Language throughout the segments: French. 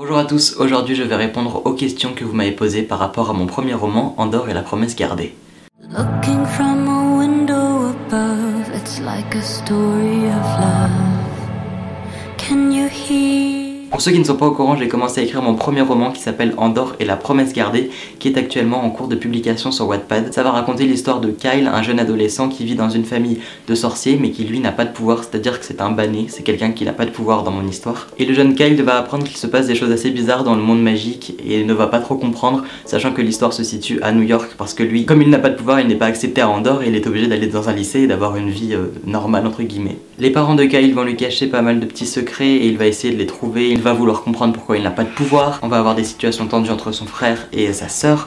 Bonjour à tous, aujourd'hui je vais répondre aux questions que vous m'avez posées par rapport à mon premier roman, Andor et la promesse gardée. Looking from a window above, it's like a story of love. Can you hear? Pour ceux qui ne sont pas au courant, j'ai commencé à écrire mon premier roman qui s'appelle Andor et la promesse gardée, qui est actuellement en cours de publication sur Wattpad. Ça va raconter l'histoire de Kyle, un jeune adolescent qui vit dans une famille de sorciers mais qui lui n'a pas de pouvoir, c'est-à-dire que c'est un banné, c'est quelqu'un qui n'a pas de pouvoir dans mon histoire. Et le jeune Kyle va apprendre qu'il se passe des choses assez bizarres dans le monde magique et ne va pas trop comprendre, sachant que l'histoire se situe à New York parce que lui, comme il n'a pas de pouvoir, il n'est pas accepté à Andor et il est obligé d'aller dans un lycée et d'avoir une vie normale entre guillemets. Les parents de Kyle vont lui cacher pas mal de petits secrets et il va essayer de les trouver. Il va vouloir comprendre pourquoi il n'a pas de pouvoir. On va avoir des situations tendues entre son frère et sa sœur.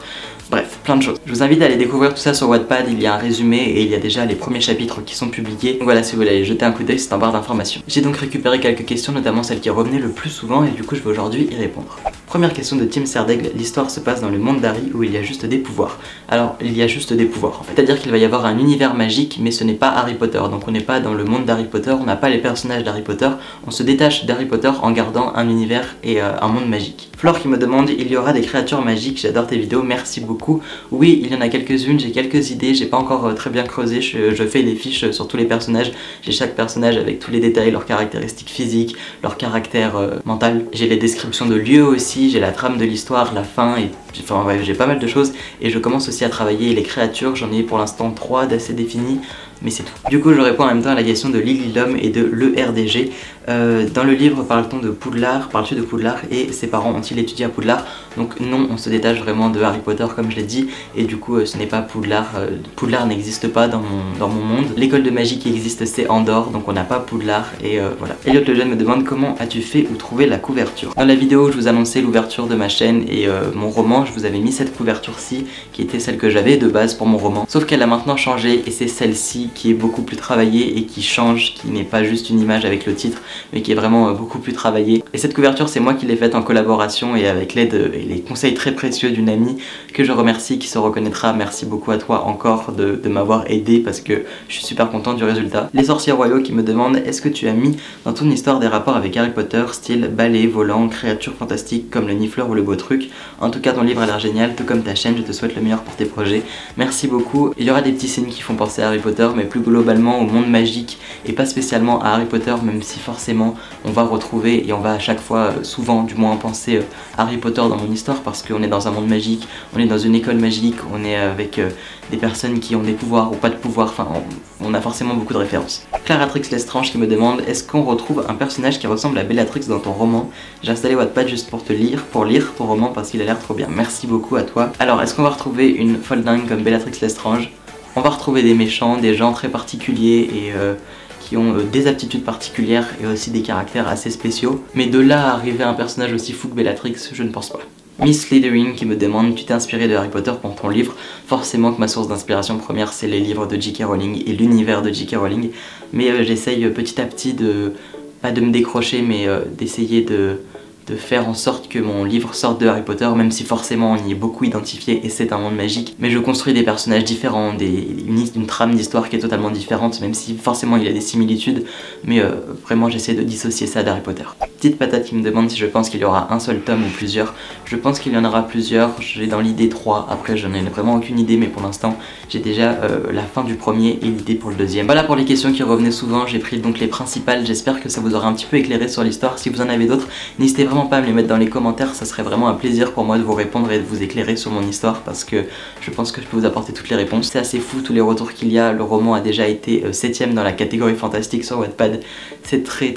Bref, plein de choses. Je vous invite à aller découvrir tout ça sur Wattpad, il y a un résumé et il y a déjà les premiers chapitres qui sont publiés. Donc voilà, si vous voulez aller jeter un coup d'œil, c'est en barre d'informations. J'ai donc récupéré quelques questions, notamment celles qui revenaient le plus souvent et du coup je vais aujourd'hui y répondre. Première question de Tim Serdaigle, l'histoire se passe dans le monde d'Harry où il y a juste des pouvoirs. Alors, il y a juste des pouvoirs en fait. C'est-à-dire qu'il va y avoir un univers magique, mais ce n'est pas Harry Potter. Donc on n'est pas dans le monde d'Harry Potter, on n'a pas les personnages d'Harry Potter, on se détache d'Harry Potter en gardant un univers et un monde magique. Flore qui me demande, il y aura des créatures magiques, j'adore tes vidéos, merci beaucoup. Oui, il y en a quelques-unes, j'ai quelques idées, j'ai pas encore très bien creusé, je fais des fiches sur tous les personnages, j'ai chaque personnage avec tous les détails, leurs caractéristiques physiques, leur caractère mental. J'ai les descriptions de lieux aussi, j'ai la trame de l'histoire, la fin, et enfin bref, j'ai pas mal de choses. Et je commence aussi à travailler les créatures, j'en ai pour l'instant 3 d'assez définies. Mais c'est tout. Du coup je réponds en même temps à la question de Lily Lhomme et de l'ERDG. Dans le livre parle-t-on de Poudlard, parles-tu de Poudlard et ses parents ont-ils étudié à Poudlard? Donc non, on se détache vraiment de Harry Potter comme je l'ai dit et du coup ce n'est pas Poudlard, Poudlard n'existe pas dans mon monde. L'école de magie qui existe c'est Andorre, donc on n'a pas Poudlard et voilà. Elliot le jeune me demande comment as-tu fait ou trouvé la couverture? Dans la vidéo où je vous annonçais l'ouverture de ma chaîne et mon roman, je vous avais mis cette couverture-ci qui était celle que j'avais de base pour mon roman. Sauf qu'elle a maintenant changé et c'est celle-ci qui est beaucoup plus travaillée et qui change, qui n'est pas juste une image avec le titre mais qui est vraiment beaucoup plus travaillée. Et cette couverture c'est moi qui l'ai faite en collaboration et avec l'aide et les conseils très précieux d'une amie que je remercie, qui se reconnaîtra. Merci beaucoup à toi encore de m'avoir aidé parce que je suis super content du résultat. Les sorciers royaux qui me demandent, est-ce que tu as mis dans ton histoire des rapports avec Harry Potter, style balai, volant, créatures fantastiques comme le Nifleur ou le Beau Truc? En tout cas ton livre a l'air génial, tout comme ta chaîne, je te souhaite le meilleur pour tes projets. Merci beaucoup. Il y aura des petits signes qui font penser à Harry Potter mais plus globalement au monde magique et pas spécialement à Harry Potter, même si forcément on va retrouver et on va à chaque fois, souvent du moins, penser Harry Potter dans mon histoire parce qu'on est dans un monde magique, on est dans une école magique, on est avec des personnes qui ont des pouvoirs ou pas de pouvoirs, enfin on a forcément beaucoup de références. Claratrix Lestrange qui me demande, est-ce qu'on retrouve un personnage qui ressemble à Bellatrix dans ton roman? J'ai installé Wattpad juste pour lire ton roman parce qu'il a l'air trop bien. Merci beaucoup à toi. Alors est-ce qu'on va retrouver une folle dingue comme Bellatrix Lestrange? On va retrouver des méchants, des gens très particuliers et qui ont des aptitudes particulières et aussi des caractères assez spéciaux. Mais de là à arriver à un personnage aussi fou que Bellatrix, je ne pense pas. Miss Slytherin qui me demande, tu t'es inspiré de Harry Potter pour ton livre? Forcément que ma source d'inspiration première c'est les livres de J.K. Rowling et l'univers de J.K. Rowling. Mais j'essaye petit à petit pas de me décrocher mais d'essayer de faire en sorte que mon livre sorte de Harry Potter, même si forcément on y est beaucoup identifié et c'est un monde magique. Mais je construis des personnages différents, une trame d'histoire qui est totalement différente, même si forcément il y a des similitudes, mais vraiment j'essaie de dissocier ça d'Harry Potter. Petite patate qui me demande si je pense qu'il y aura un seul tome ou plusieurs. Je pense qu'il y en aura plusieurs, j'ai dans l'idée 3, après j'en ai vraiment aucune idée, mais pour l'instant j'ai déjà la fin du premier et l'idée pour le deuxième. Voilà pour les questions qui revenaient souvent, j'ai pris donc les principales, j'espère que ça vous aura un petit peu éclairé sur l'histoire. Si vous en avez d'autres, n'hésitez vraiment pas à me les mettre dans les commentaires, ça serait vraiment un plaisir pour moi de vous répondre et de vous éclairer sur mon histoire parce que je pense que je peux vous apporter toutes les réponses. C'est assez fou tous les retours qu'il y a, le roman a déjà été 7ème dans la catégorie fantastique sur Wattpad, c'est très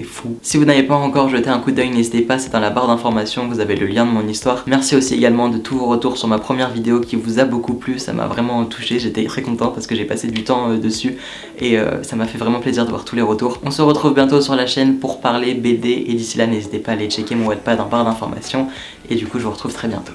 fou. Si vous n'avez pas encore jeté un coup d'œil, n'hésitez pas, c'est dans la barre d'informations, vous avez le lien de mon histoire. Merci aussi également de tous vos retours sur ma première vidéo qui vous a beaucoup plu, ça m'a vraiment touché, j'étais très content parce que j'ai passé du temps dessus et ça m'a fait vraiment plaisir de voir tous les retours. On se retrouve bientôt sur la chaîne pour parler BD et d'ici là n'hésitez pas à aller checker mon Wattpad en barre d'informations et du coup je vous retrouve très bientôt.